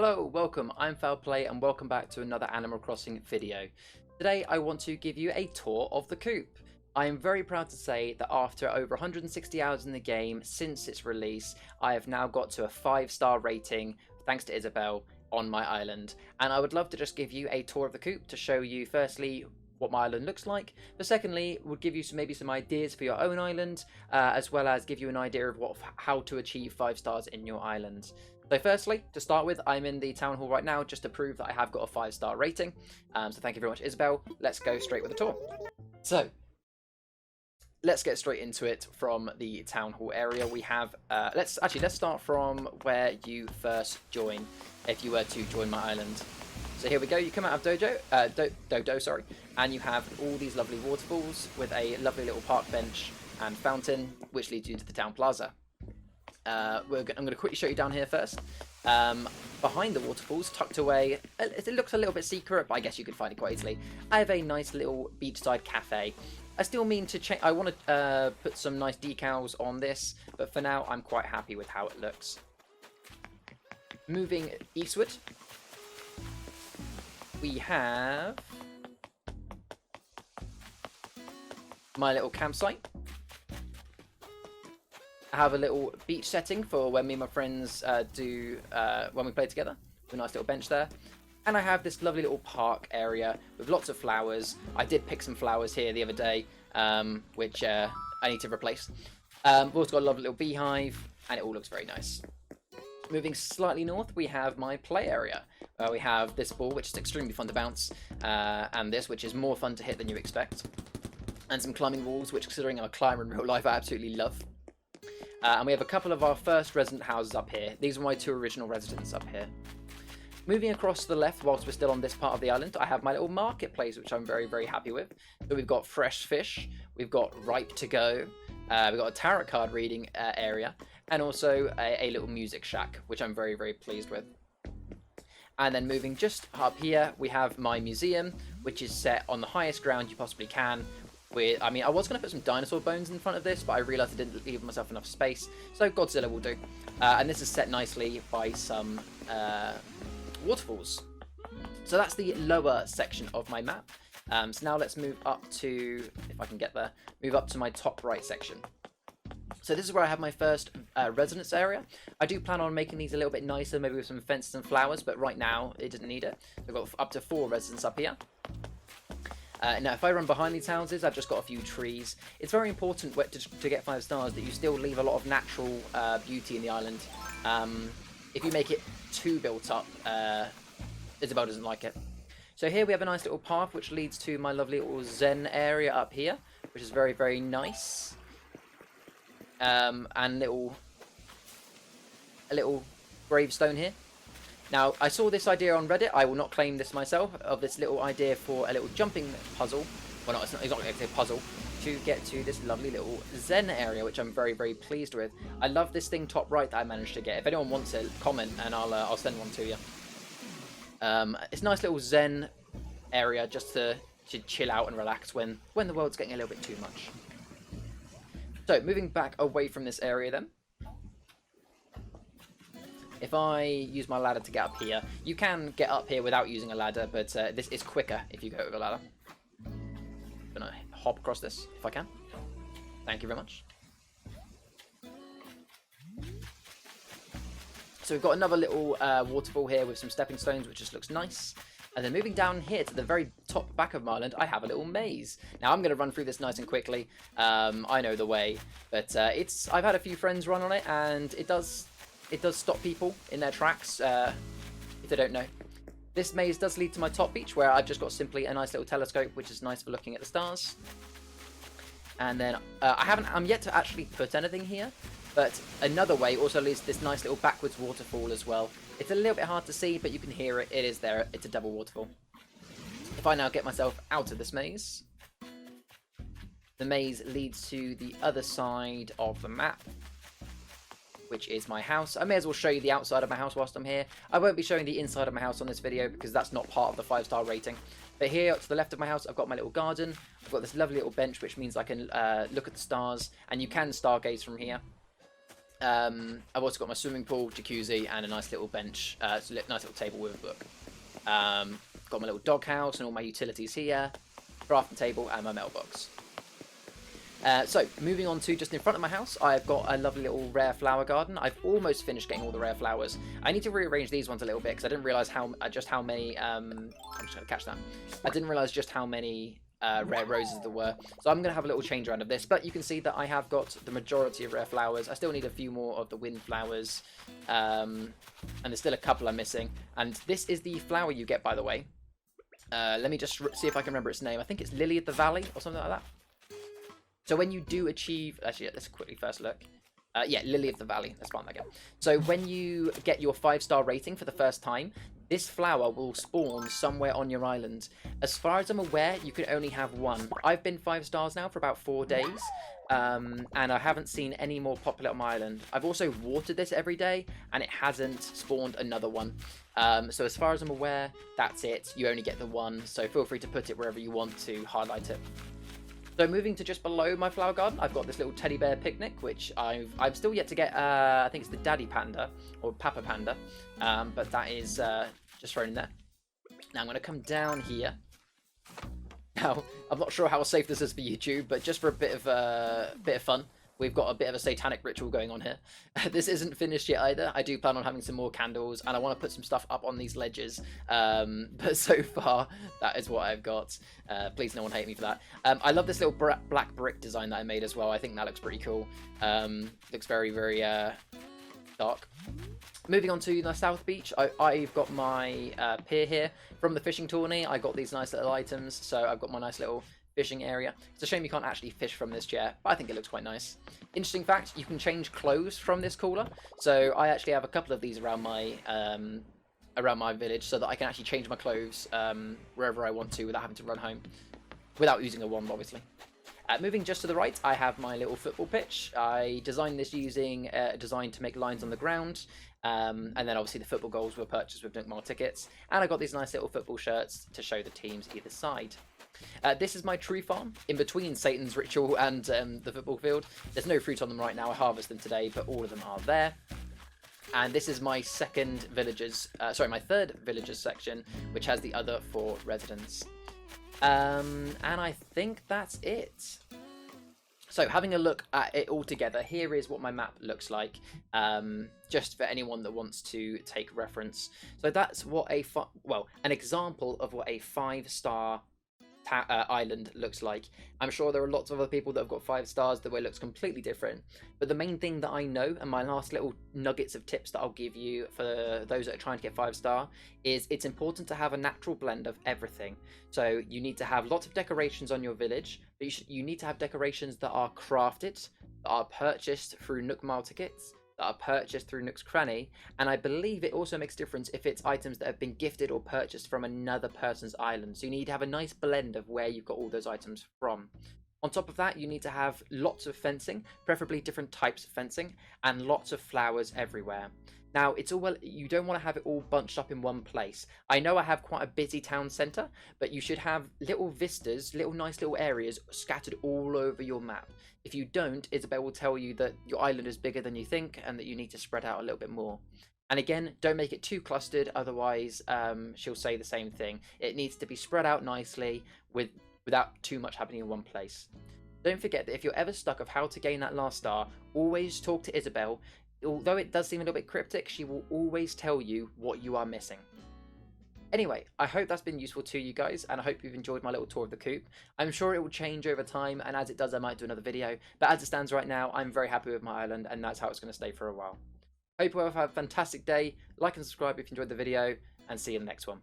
Hello, welcome, I'm Foulplay and welcome back to another Animal Crossing video. Today I want to give you a tour of the Coop. I am very proud to say that after over 160 hours in the game since its release, I have now got to a 5-star rating thanks to Isabelle on my island. And I would love to just give you a tour of the Coop to show you firstly what my island looks like, but secondly would give you maybe some ideas for your own island, as well as give you an idea of how to achieve 5 stars in your island. So firstly, to start with, I'm in the town hall right now just to prove that I have got a 5-star rating. So thank you very much, Isabelle. Let's go straight with the tour. So let's get straight into it from the town hall area. We have let's start from where you first join, if you were to join my island. So here we go. You come out of Dodo, sorry, and you have all these lovely waterfalls with a lovely little park bench and fountain, which leads you to the town plaza. I'm going to quickly show you down here first. Behind the waterfalls, tucked away, it looks a little bit secret, but I guess you can find it quite easily. I have a nice little beachside cafe. I still mean to change. I want to put some nice decals on this, but for now, I'm quite happy with how it looks. Moving eastward, we have my little campsite. I have a little beach setting for when me and my friends when we play together. A nice little bench there. And I have this lovely little park area with lots of flowers. I did pick some flowers here the other day, which I need to replace. We've also got a lovely little beehive, and it all looks very nice. Moving slightly north, we have my play area. We have this ball, which is extremely fun to bounce, and this, which is more fun to hit than you expect. And some climbing walls, which, considering I'm a climber in real life, I absolutely love. And we have a couple of our first resident houses up here. These are my 2 original residents up here. Moving across to the left, whilst we're still on this part of the island, I have my little marketplace, which I'm very, very happy with. So we've got fresh fish, we've got ripe to go, we've got a tarot card reading area, and also a little music shack, which I'm very, very pleased with. And then moving just up here, we have my museum, which is set on the highest ground you possibly can. I was going to put some dinosaur bones in front of this, but I realised I didn't leave myself enough space, so Godzilla will do. And this is set nicely by some waterfalls. So that's the lower section of my map. So now let's move up to, if I can get there, move up to my top right section. So this is where I have my first residence area. I do plan on making these a little bit nicer, maybe with some fences and flowers, but right now it doesn't need it. We've got up to 4 residents up here. Now, if I run behind these houses, I've just got a few trees. It's very important to get 5 stars that you still leave a lot of natural beauty in the island. If you make it too built up, Isabelle doesn't like it. So here we have a nice little path which leads to my lovely little zen area up here, which is very, very nice. And a little gravestone here. Now, I saw this idea on Reddit, I will not claim this myself, of this little idea for a little jumping puzzle. Well, no, it's not exactly a puzzle, to get to this lovely little zen area, which I'm very, very pleased with. I love this thing top right that I managed to get. If anyone wants it, comment and I'll send one to you. It's a nice little zen area just to chill out and relax when the world's getting a little bit too much. So, moving back away from this area then. If I use my ladder to get up here, you can get up here without using a ladder, but this is quicker if you go with a ladder. I'm gonna hop across this if I can. Thank you very much. So we've got another little waterfall here with some stepping stones, which just looks nice. And then moving down here to the very top back of my island, I have a little maze. Now I'm going to run through this nice and quickly. I know the way, but I've had a few friends run on it, and it does stop people in their tracks, if they don't know. This maze does lead to my top beach, where I've just got simply a nice little telescope, which is nice for looking at the stars. And then I'm yet to actually put anything here, but another way also leads to this nice little backwards waterfall as well. It's a little bit hard to see, but you can hear it. It is there. It's a double waterfall. If I now get myself out of this maze, the maze leads to the other side of the map, which is my house. I may as well show you the outside of my house whilst I'm here. I won't be showing the inside of my house on this video because that's not part of the 5-star rating. But here to the left of my house, I've got my little garden. I've got this lovely little bench, which means I can look at the stars, and you can stargaze from here. I've also got my swimming pool, jacuzzi, and a nice little bench, nice little table with a book. Got my little doghouse and all my utilities here, crafting table, and my mailbox. So, moving on to just in front of my house, I've got a lovely little rare flower garden. I've almost finished getting all the rare flowers. I need to rearrange these ones a little bit because I didn't realise just how many. I'm just going to catch that. I didn't realise just how many rare roses there were. So I'm going to have a little change around of this. But you can see that I have got the majority of rare flowers. I still need a few more of the wind flowers. And there's still a couple I'm missing. And this is the flower you get, by the way. Let me just see if I can remember its name. I think it's Lily of the Valley or something like that. So when you do achieve... Actually, let's quickly first look. Yeah, Lily of the Valley. Let's find that again. So when you get your 5-star rating for the first time, this flower will spawn somewhere on your island. As far as I'm aware, you can only have one. I've been 5 stars now for about 4 days. And I haven't seen any more popular on my island. I've also watered this every day, and it hasn't spawned another one. So as far as I'm aware, that's it. You only get the one. So feel free to put it wherever you want to highlight it. So moving to just below my flower garden, I've got this little teddy bear picnic, which I've still yet to get. I think it's the daddy panda or papa panda, but that is just thrown in there. Now I'm going to come down here. Now I'm not sure how safe this is for YouTube, but just for a bit of fun, we've got a bit of a satanic ritual going on here. This isn't finished yet either. I do plan on having some more candles, and I want to put some stuff up on these ledges. But so far, that is what I've got. Please no one hate me for that. I love this little black brick design that I made as well. I think that looks pretty cool. Looks very, very dark. Moving on to the South Beach, I've got my pier here. From the fishing tourney, I got these nice little items. So I've got my nice little fishing area. It's a shame you can't actually fish from this chair, but I think it looks quite nice. Interesting fact, you can change clothes from this cooler. So I actually have a couple of these around my village so that I can actually change my clothes wherever I want to without having to run home. Without using a wand, obviously. Moving just to the right, I have my little football pitch. I designed this using a design to make lines on the ground. And then obviously the football goals were purchased with Nook Mile tickets. And I got these nice little football shirts to show the teams either side. This is my tree farm in between Satan's ritual and the football field. There's no fruit on them right now. I harvest them today, but all of them are there. And this is my third villagers section, which has the other 4 residents. And I think that's it. So having a look at it all together, here is what my map looks like, just for anyone that wants to take reference. So that's what an example of what a 5-star island looks like. I'm sure there are lots of other people that have got 5 stars the way it looks completely different, but the main thing that I know, and my last little nuggets of tips that I'll give you for those that are trying to get 5-star, is it's important to have a natural blend of everything. So you need to have lots of decorations on your village, but you need to have decorations that are crafted, that are purchased through Nook Mile tickets, that are purchased through Nook's Cranny, and I believe it also makes a difference if it's items that have been gifted or purchased from another person's island. So you need to have a nice blend of where you've got all those items from. On top of that, you need to have lots of fencing, preferably different types of fencing, and lots of flowers everywhere. Now, you don't want to have it all bunched up in one place. I know I have quite a busy town centre, but you should have little vistas, nice little areas scattered all over your map. If you don't, Isabel will tell you that your island is bigger than you think and that you need to spread out a little bit more. And again, don't make it too clustered, otherwise she'll say the same thing. It needs to be spread out nicely without too much happening in one place. Don't forget that if you're ever stuck of how to gain that last star, always talk to Isabel. Although it does seem a little bit cryptic, she will always tell you what you are missing. Anyway, I hope that's been useful to you guys, and I hope you've enjoyed my little tour of the coop. I'm sure it will change over time, and as it does, I might do another video. But as it stands right now, I'm very happy with my island, and that's how it's going to stay for a while. Hope you all have a fantastic day. Like and subscribe if you enjoyed the video, and see you in the next one.